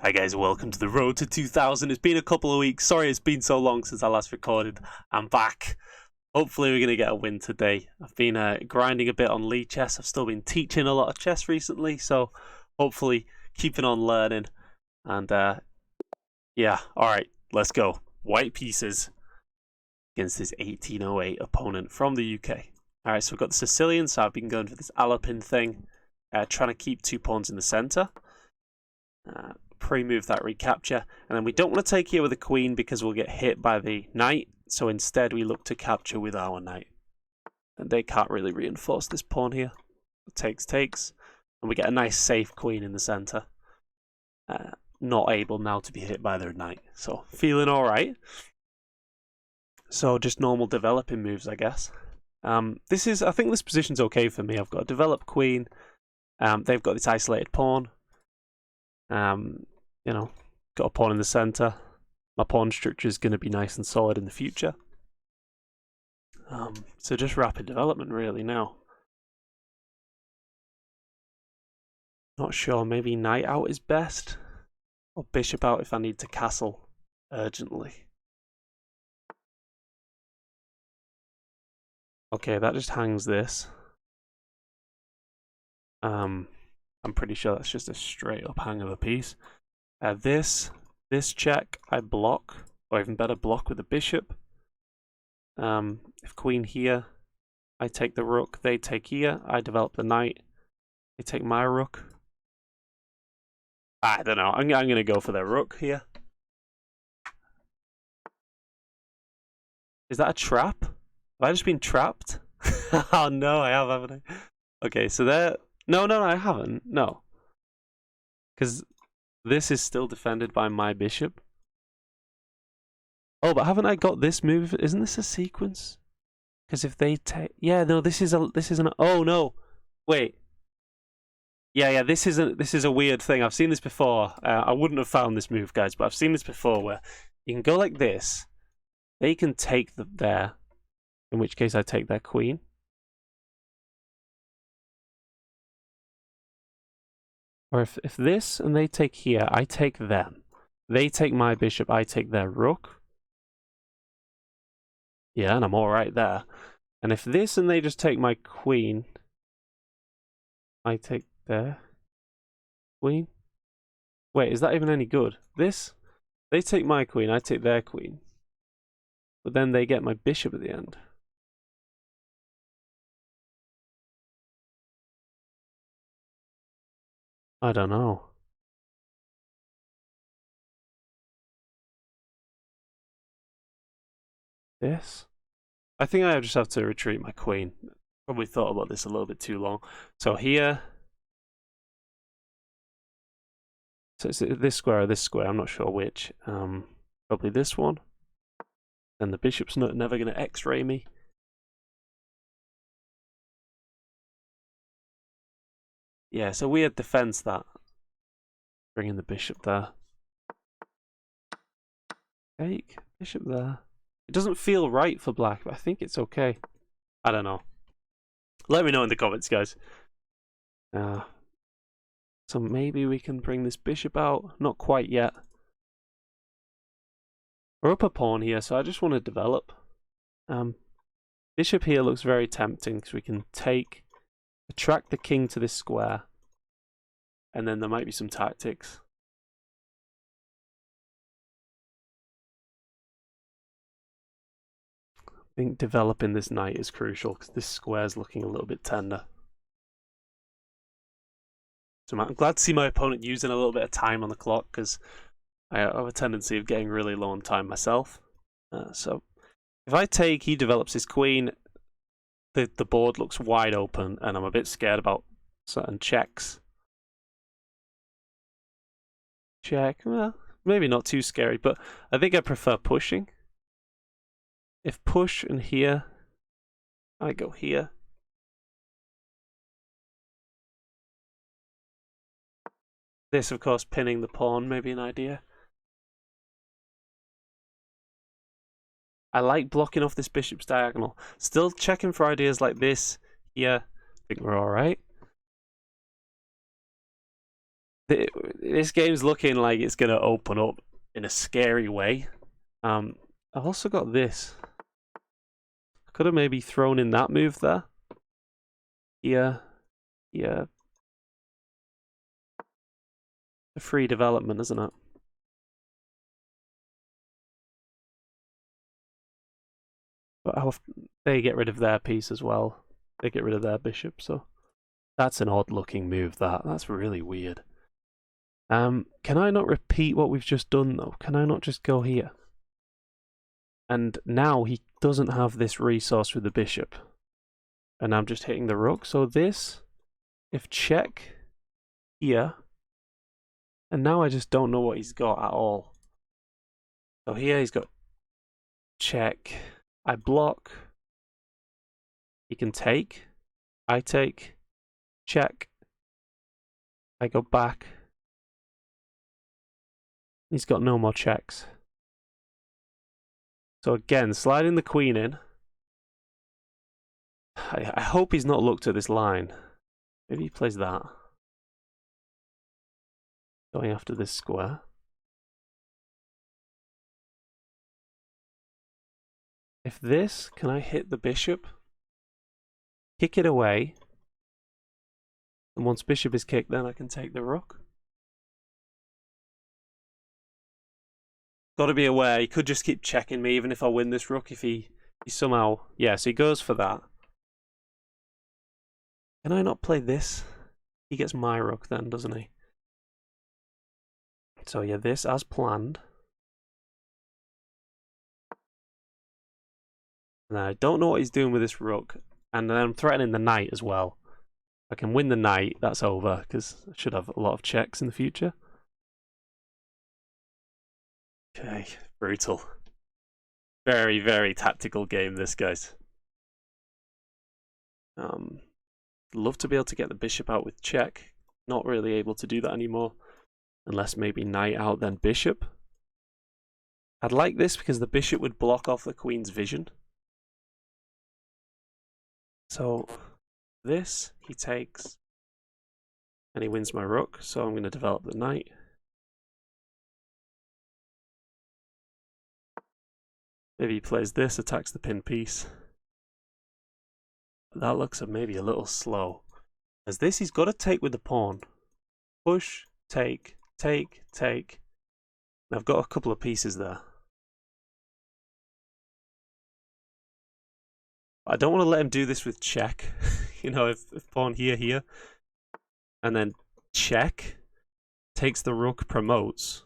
Hi guys, welcome to the road to 2000. It's been a couple of weeks. Sorry it's been so long since I last recorded. I'm back. Hopefully we're going to get a win today. I've been grinding a bit on League chess. I've still been teaching a lot of chess recently, so hopefully keeping on learning. And yeah, alright, let's go. White pieces against this 1808 opponent from the UK. Alright, so we've got the Sicilian, so I've been going for this Alapin thing, trying to keep 2 pawns in the centre. Pre-move that recapture, and then we don't want to take here with the queen because we'll get hit by the knight, so instead we look to capture with our knight. And they can't really reinforce this pawn here. Takes, and we get a nice safe queen in the centre. Not able now to be hit by their knight, so feeling alright. So just normal developing moves, I guess. I think this position's okay for me. I've got a developed queen, they've got this isolated pawn. You know, got a pawn in the center. My pawn structure is going to be nice and solid in the future. So just rapid development really now. Not sure, maybe knight out is best, or bishop out if I need to castle urgently. Okay, that just hangs this. I'm pretty sure that's just a straight up hang of a piece. This check I block, or even better block with the bishop. If queen here, I take the rook, they take here, I develop the knight, they take my rook. I don't know, I'm going to go for their rook here. Is that a trap? Have I just been trapped? Oh no, I have, haven't I? Okay, so there... No, I haven't. No. Because this is still defended by my bishop. Oh, but haven't I got this move? Isn't this a sequence? Because if they take... Yeah, no, this is an... Oh, no. Wait. Yeah, this is a weird thing. I've seen this before. I wouldn't have found this move, guys, but I've seen this before where you can go like this. They can take there, in which case I take their queen. Or if this and they take here, I take them. They take my bishop, I take their rook. Yeah, and I'm alright there. And if this and they just take my queen, I take their queen. Wait, is that even any good? This, they take my queen, I take their queen. But then they get my bishop at the end. I don't know. This? I think I just have to retreat my queen. Probably thought about this a little bit too long. So here... So it's this square or this square, I'm not sure which. Probably this one. And the bishop's never going to x-ray me. Yeah, so weird defense that. Bringing the bishop there. Take bishop there. It doesn't feel right for black, but I think it's okay. I don't know. Let me know in the comments, guys. So maybe we can bring this bishop out. Not quite yet. We're up a pawn here, so I just want to develop. Bishop here looks very tempting because we can attract the king to this square. And then there might be some tactics. I think developing this knight is crucial because this square is looking a little bit tender. So I'm glad to see my opponent using a little bit of time on the clock because I have a tendency of getting really low on time myself. So if I take, he develops his queen, the board looks wide open and I'm a bit scared about certain checks. Check, well, maybe not too scary, but I think I prefer pushing. If push and here, I go here. This, of course, pinning the pawn may be an idea. I like blocking off this bishop's diagonal. Still checking for ideas like this here. I think we're alright. This game's looking like it's going to open up in a scary way. I've also got this. I could have maybe thrown in that move there. Yeah. The free development, isn't it? But how they get rid of their piece as well. They get rid of their bishop, so that's an odd looking move. That's really weird. Can I not repeat what we've just done though? Can I not just go here? And now he doesn't have this resource with the bishop. And I'm just hitting the rook. So this, if check here, and now I just don't know what he's got at all. So here he's got check. I block. He can take. I take. Check. I go back. He's got no more checks. So again, sliding the queen in. I hope he's not looked at this line. Maybe he plays that. Going after this square. If this, can I hit the bishop? Kick it away. And once bishop is kicked, then I can take the rook. Got to be aware, he could just keep checking me even if I win this rook, if he somehow... Yeah, so he goes for that. Can I not play this? He gets my rook then, doesn't he? So yeah, this as planned. Now I don't know what he's doing with this rook. And then I'm threatening the knight as well. If I can win the knight, that's over, because I should have a lot of checks in the future. Okay, brutal. Very, very tactical game, this, guys. Love to be able to get the bishop out with check. Not really able to do that anymore. Unless maybe knight out, then bishop. I'd like this because the bishop would block off the queen's vision. So this, he takes. And he wins my rook, so I'm going to develop the knight. Maybe he plays this, attacks the pin piece. That looks maybe a little slow. As this, he's got to take with the pawn. Push, take, take, take. And I've got a couple of pieces there. I don't want to let him do this with check. You know, if pawn here, and then check, takes the rook, promotes.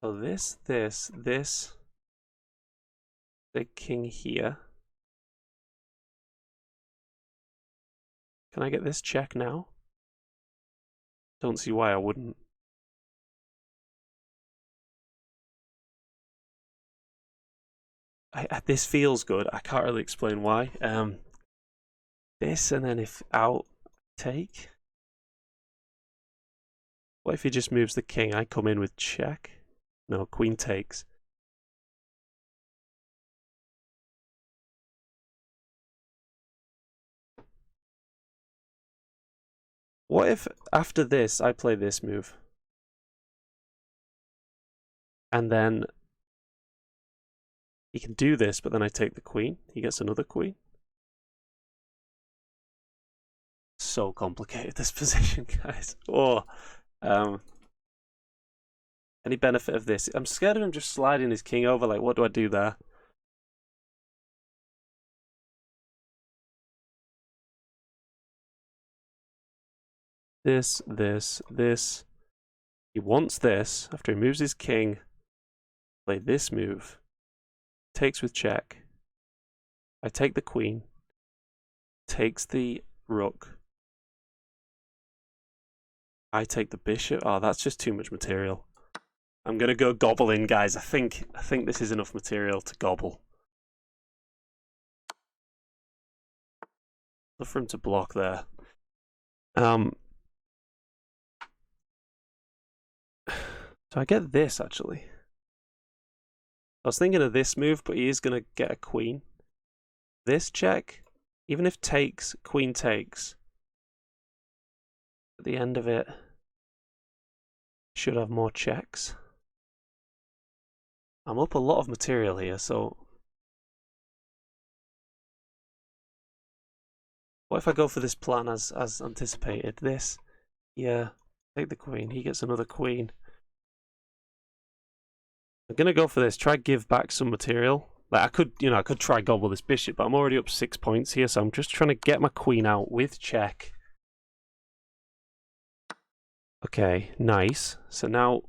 So this, the king here. Can I get this check now? Don't see why I wouldn't. This feels good. I can't really explain why. This, and then if out, take. What if he just moves the king? I come in with check. No, queen takes. What if after this I play this move? And then he can do this, but then I take the queen. He gets another queen. So complicated, this position, guys. Oh, any benefit of this? I'm scared of him just sliding his king over. Like, what do I do there? This. He wants this. After he moves his king, play this move. Takes with check. I take the queen. Takes the rook. I take the bishop. Oh, that's just too much material. I'm gonna go gobble in, guys. I think this is enough material to gobble. Look for him to block there. So I get this, actually. I was thinking of this move, but he is going to get a queen. This check, Even if takes, queen takes, at the end of it, should have more checks. I'm up a lot of material here, so what if I go for this plan as anticipated? This, yeah, take the queen. He gets another queen. I'm gonna go for this. Try give back some material. Like I could try gobble this bishop, but I'm already up 6 points here, so I'm just trying to get my queen out with check. Okay, nice. So now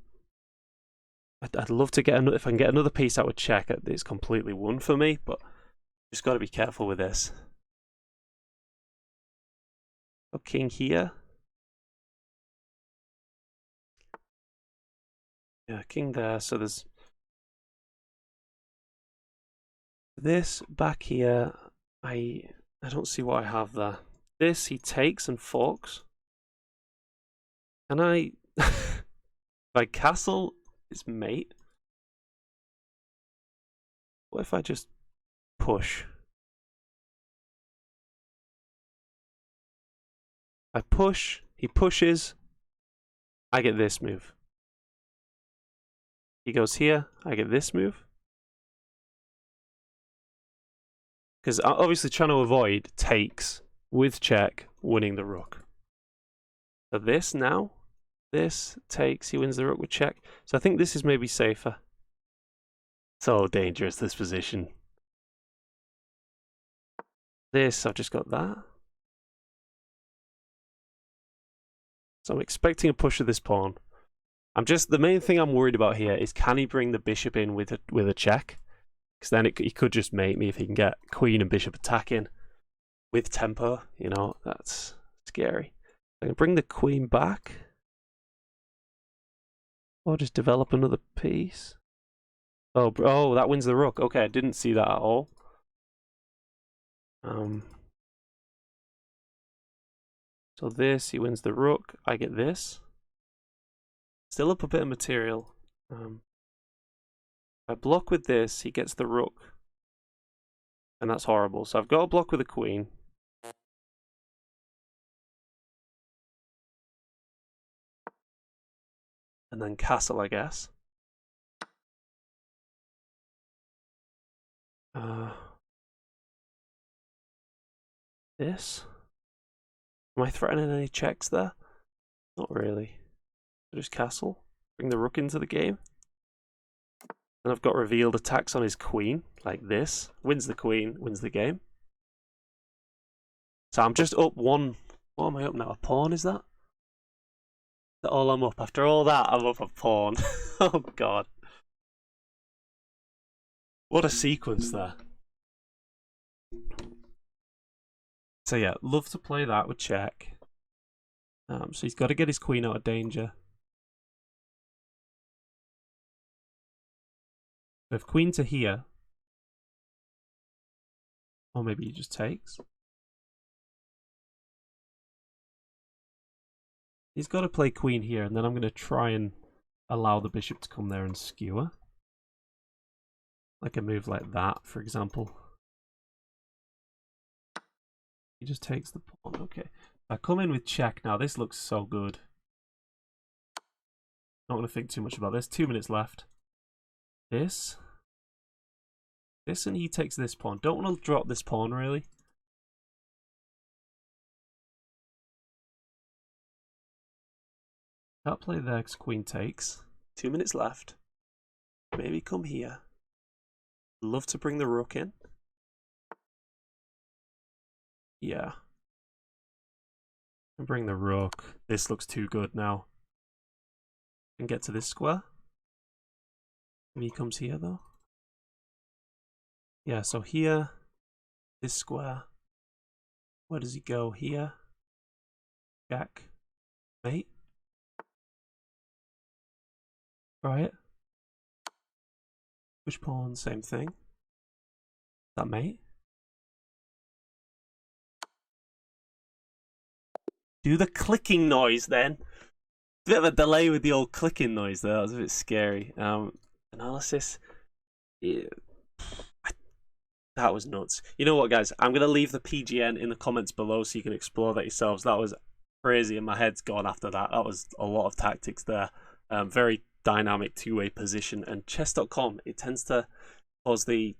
I'd love to get if I can get another piece out with check. It's completely won for me, but just got to be careful with this. Oh, king here. Yeah, king there. So there's this back here. I don't see what I have there. This he takes and forks. Can I? My castle is mate. What if I just push? I push. He pushes. I get this move. He goes here. I get this move. Because I'm obviously trying to avoid takes with check, winning the rook. So this now, this takes, he wins the rook with check. So I think this is maybe safer. So dangerous, this position. This, I've just got that. So I'm expecting a push of this pawn. The main thing I'm worried about here is can he bring the bishop in with a check? Because then he could just mate me if he can get queen and bishop attacking with tempo. You know, that's scary. I can bring the queen back. Or just develop another piece. Oh, that wins the rook. Okay, I didn't see that at all. So this, he wins the rook. I get this. Still up a bit of material. If I block with this, he gets the rook. And that's horrible. So I've got to block with a queen. And then castle, I guess. This. Am I threatening any checks there? Not really. Just castle. Bring the rook into the game. And I've got revealed attacks on his queen, like this. Wins the queen, wins the game. So I'm just up one. What am I up now? A pawn, is that? That's all I'm up. After all that, I'm up a pawn. Oh, God. What a sequence there. So yeah, love to play that with check. So he's got to get his queen out of danger. So if queen to here, or maybe he just takes. He's got to play queen here, and then I'm going to try and allow the bishop to come there and skewer. Like a move like that, for example. He just takes the pawn. Okay. I come in with check now. This looks so good. Not going to think too much about this. 2 minutes left. This. This, and he takes this pawn. Don't want to drop this pawn, really. Can't play there because queen takes. 2 minutes left. Maybe come here. Love to bring the rook in. Yeah. And bring the rook. This looks too good now. And get to this square. Maybe he comes here though. Yeah, so here, this square. Where does he go? Here. Jack. Mate. Right. Push pawn, same thing. That mate. Do the clicking noise then. Bit of a delay with the old clicking noise there. That was a bit scary. Analysis. Yeah. That was nuts. You know what, guys? I'm going to leave the PGN in the comments below so you can explore that yourselves. That was crazy, and my head's gone after that. That was a lot of tactics there. Very dynamic two-way position. And chess.com, it tends to cause the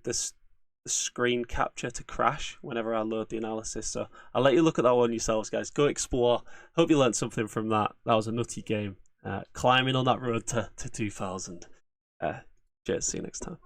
screen capture to crash whenever I load the analysis. So I'll let you look at that one yourselves, guys. Go explore. Hope you learned something from that. That was a nutty game. Climbing on that road to 2000. Cheers. See you next time.